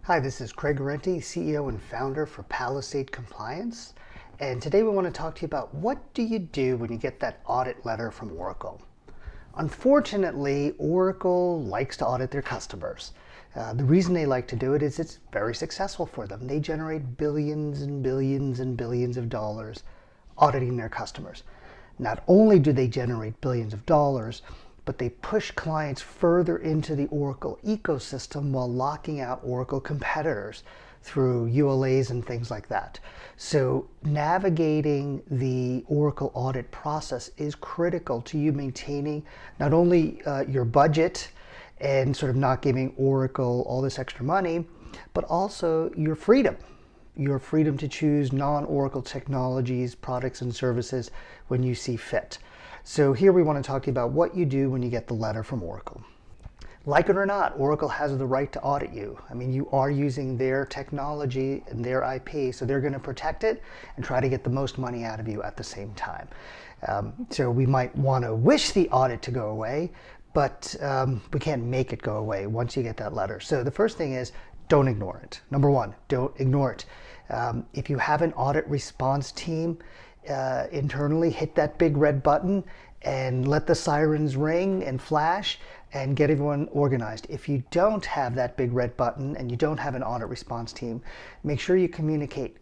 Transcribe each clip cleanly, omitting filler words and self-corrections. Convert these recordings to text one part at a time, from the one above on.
Hi, this is Craig Guarente, CEO and founder for Palisade Compliance. And today we want to talk to you about what do you do when you get that audit letter from Oracle. Unfortunately, Oracle likes to audit their customers. The reason they like to do it is it's very successful for them. They generate billions and billions and billions of dollars auditing their customers. Not only do they generate billions of dollars, but they push clients further into the Oracle ecosystem while locking out Oracle competitors through ULAs and things like that. So navigating the Oracle audit process is critical to you maintaining not only your budget and sort of not giving Oracle all this extra money, but also your freedom. Your freedom to choose non-Oracle technologies, products, and services when you see fit. So here we want to talk to you about what you do when you get the letter from Oracle. Like it or not, Oracle has the right to audit you. I mean, you are using their technology and their IP, so they're going to protect it and try to get the most money out of you at the same time. So we might want to wish the audit to go away, but we can't make it go away once you get that letter. So the first thing is, don't ignore it. Number one, don't ignore it. If you have an audit response team internally, hit that big red button and let the sirens ring and flash and get everyone organized. If you don't have that big red button and you don't have an audit response team, make sure you communicate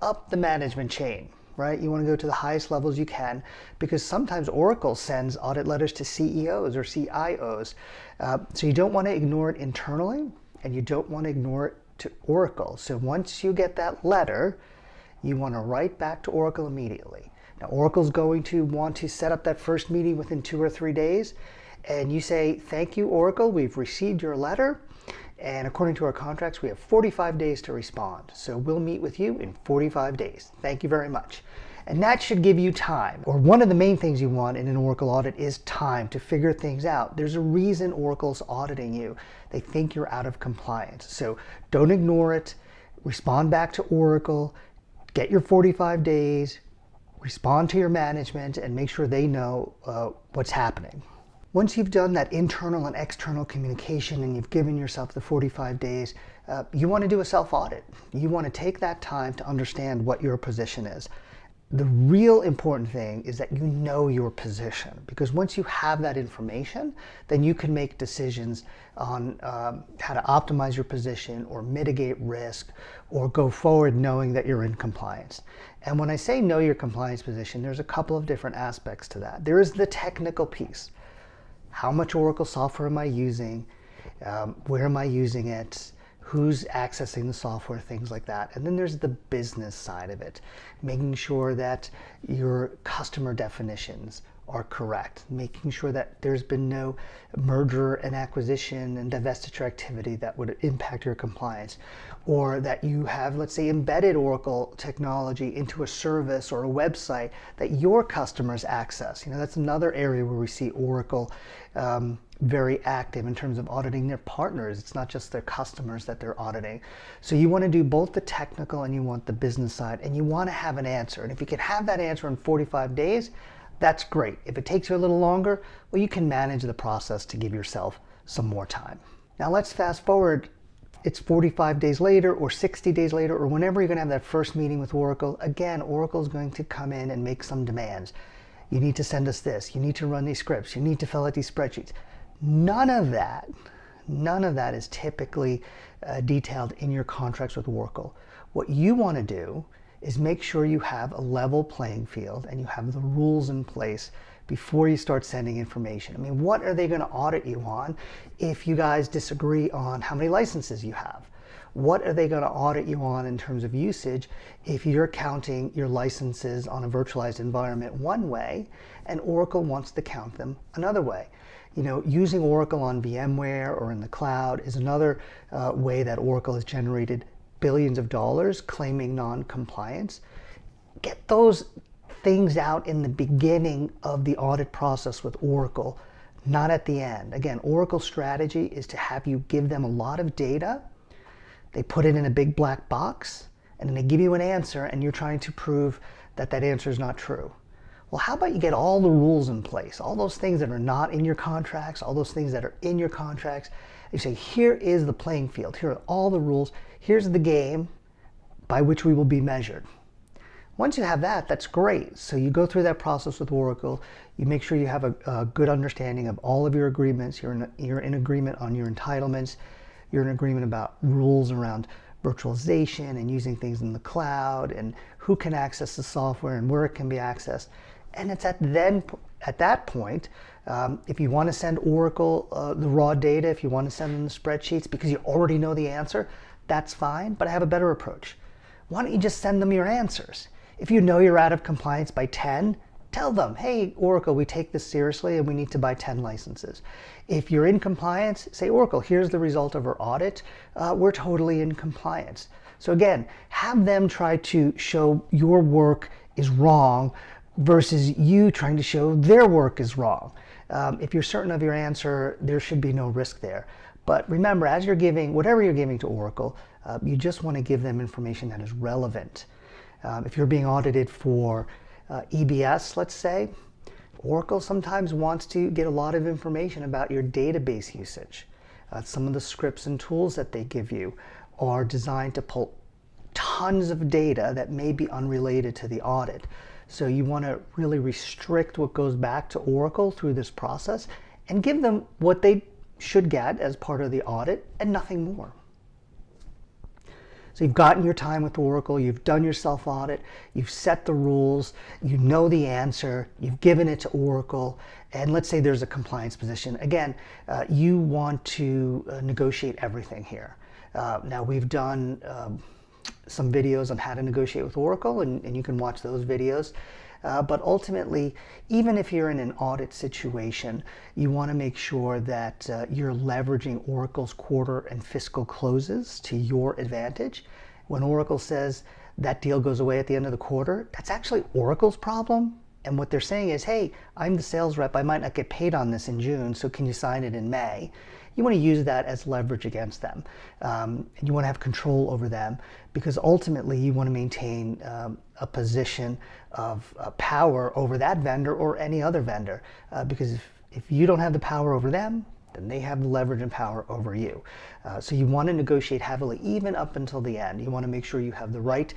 up the management chain, right? You want to go to the highest levels you can, because sometimes Oracle sends audit letters to CEOs or CIOs. So you don't want to ignore it internally, and you don't want to ignore it to Oracle. So once you get that letter, you want to write back to Oracle immediately. Now, Oracle's going to want to set up that first meeting within 2 or 3 days, and you say, thank you, Oracle, we've received your letter, and according to our contracts, we have 45 days to respond. So we'll meet with you in 45 days. Thank you very much. And that should give you time. Or one of the main things you want in an Oracle audit is time to figure things out. There's a reason Oracle's auditing you. They think you're out of compliance. So don't ignore it. Respond back to Oracle. Get your 45 days. Respond to your management and make sure they know what's happening. Once you've done that internal and external communication and you've given yourself the 45 days, you want to do a self-audit. You want to take that time to understand what your position is. The real important thing is that you know your position, because once you have that information, then you can make decisions on how to optimize your position or mitigate risk or go forward knowing that you're in compliance. And when I say know your compliance position, there's a couple of different aspects to that. There is the technical piece. How much Oracle software am I using? Where am I using it? Who's accessing the software, things like that. And then there's the business side of it, making sure that your customer definitions are correct, making sure that there's been no merger and acquisition and divestiture activity that would impact your compliance, or that you have, let's say, embedded Oracle technology into a service or a website that your customers access. That's another area where we see Oracle very active in terms of auditing their partners. It's not just their customers that they're auditing. So you want to do both the technical and you want the business side, and you want to have an answer. And if you can have that answer in 45 days, that's great. If it takes you a little longer, well, you can manage the process to give yourself some more time. Now let's fast forward. It's 45 days later or 60 days later, or whenever you're going to have that first meeting with Oracle. Again, Oracle is going to come in and make some demands. You need to send us this. You need to run these scripts. You need to fill out these spreadsheets. None of that is typically detailed in your contracts with Oracle. What you want to do is make sure you have a level playing field and you have the rules in place before you start sending information. I mean, what are they going to audit you on if you guys disagree on how many licenses you have? What are they going to audit you on in terms of usage if you're counting your licenses on a virtualized environment one way and Oracle wants to count them another way? Using Oracle on VMware or in the cloud is another way that Oracle has generated billions of dollars claiming non-compliance. Get those things out in the beginning of the audit process with Oracle, not at the end. Again, Oracle's strategy is to have you give them a lot of data. They put it in a big black box, and then they give you an answer, and you're trying to prove that that answer is not true. Well, how about you get all the rules in place, all those things that are not in your contracts, all those things that are in your contracts, You say, here is the playing field. Here are all the rules. Here's the game by which we will be measured. Once you have that, that's great. So you go through that process with Oracle. You make sure you have a good understanding of all of your agreements. You're in agreement on your entitlements. You're in agreement about rules around virtualization and using things in the cloud and who can access the software and where it can be accessed. And it's at that point, if you want to send Oracle the raw data, if you want to send them the spreadsheets because you already know the answer, that's fine. But I have a better approach. Why don't you just send them your answers? If you know you're out of compliance by 10, tell them, hey, Oracle, we take this seriously and we need to buy 10 licenses. If you're in compliance, say, Oracle, here's the result of our audit. We're totally in compliance. So again, have them try to show your work is wrong versus you trying to show their work is wrong. If you're certain of your answer, there should be no risk there. But remember, as you're giving, whatever you're giving to Oracle, you just want to give them information that is relevant. If you're being audited for EBS, let's say, Oracle sometimes wants to get a lot of information about your database usage. Some of the scripts and tools that they give you are designed to pull tons of data that may be unrelated to the audit. So you want to really restrict what goes back to Oracle through this process and give them what they should get as part of the audit and nothing more. So you've gotten your time with Oracle, you've done your self-audit, you've set the rules, you know the answer, you've given it to Oracle, and let's say there's a compliance position. Again, you want to negotiate everything here. Now we've done some videos on how to negotiate with Oracle, and you can watch those videos. But ultimately, even if you're in an audit situation, you want to make sure that you're leveraging Oracle's quarter and fiscal closes to your advantage. When Oracle says that deal goes away at the end of the quarter, that's actually Oracle's problem. And what they're saying is, hey, I'm the sales rep. I might not get paid on this in June, so can you sign it in May? You want to use that as leverage against them. And you want to have control over them because ultimately you want to maintain a position of power over that vendor or any other vendor. Because if you don't have the power over them, then they have the leverage and power over you. So you want to negotiate heavily even up until the end. You want to make sure you have the right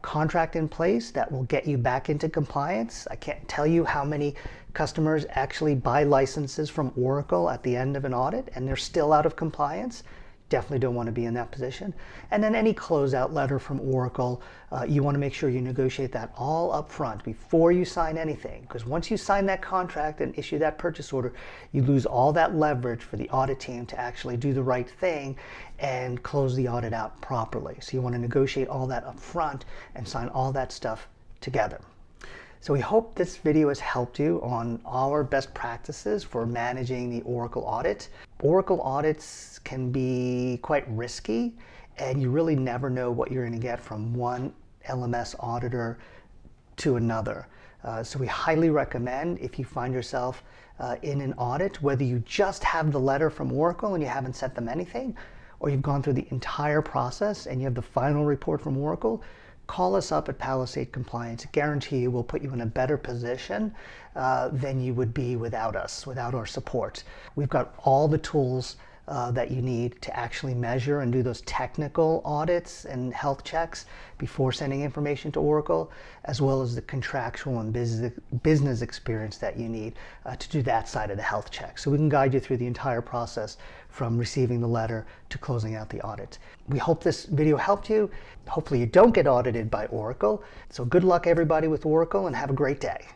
contract in place that will get you back into compliance. I can't tell you how many customers actually buy licenses from Oracle at the end of an audit and they're still out of compliance. Definitely don't want to be in that position. And then any closeout letter from Oracle, you want to make sure you negotiate that all up front before you sign anything. Because once you sign that contract and issue that purchase order, you lose all that leverage for the audit team to actually do the right thing and close the audit out properly. So you want to negotiate all that up front and sign all that stuff together. So we hope this video has helped you on our best practices for managing the Oracle audit. Oracle audits can be quite risky, and you really never know what you're going to get from one LMS auditor to another. So we highly recommend, if you find yourself in an audit, whether you just have the letter from Oracle and you haven't sent them anything, or you've gone through the entire process and you have the final report from Oracle, call us up at Palisade Compliance. I guarantee you we'll put you in a better position than you would be without us, without our support. We've got all the tools that you need to actually measure and do those technical audits and health checks before sending information to Oracle, as well as the contractual and business experience that you need to do that side of the health check. So we can guide you through the entire process from receiving the letter to closing out the audit. We hope this video helped you. Hopefully you don't get audited by Oracle. So good luck everybody with Oracle and have a great day.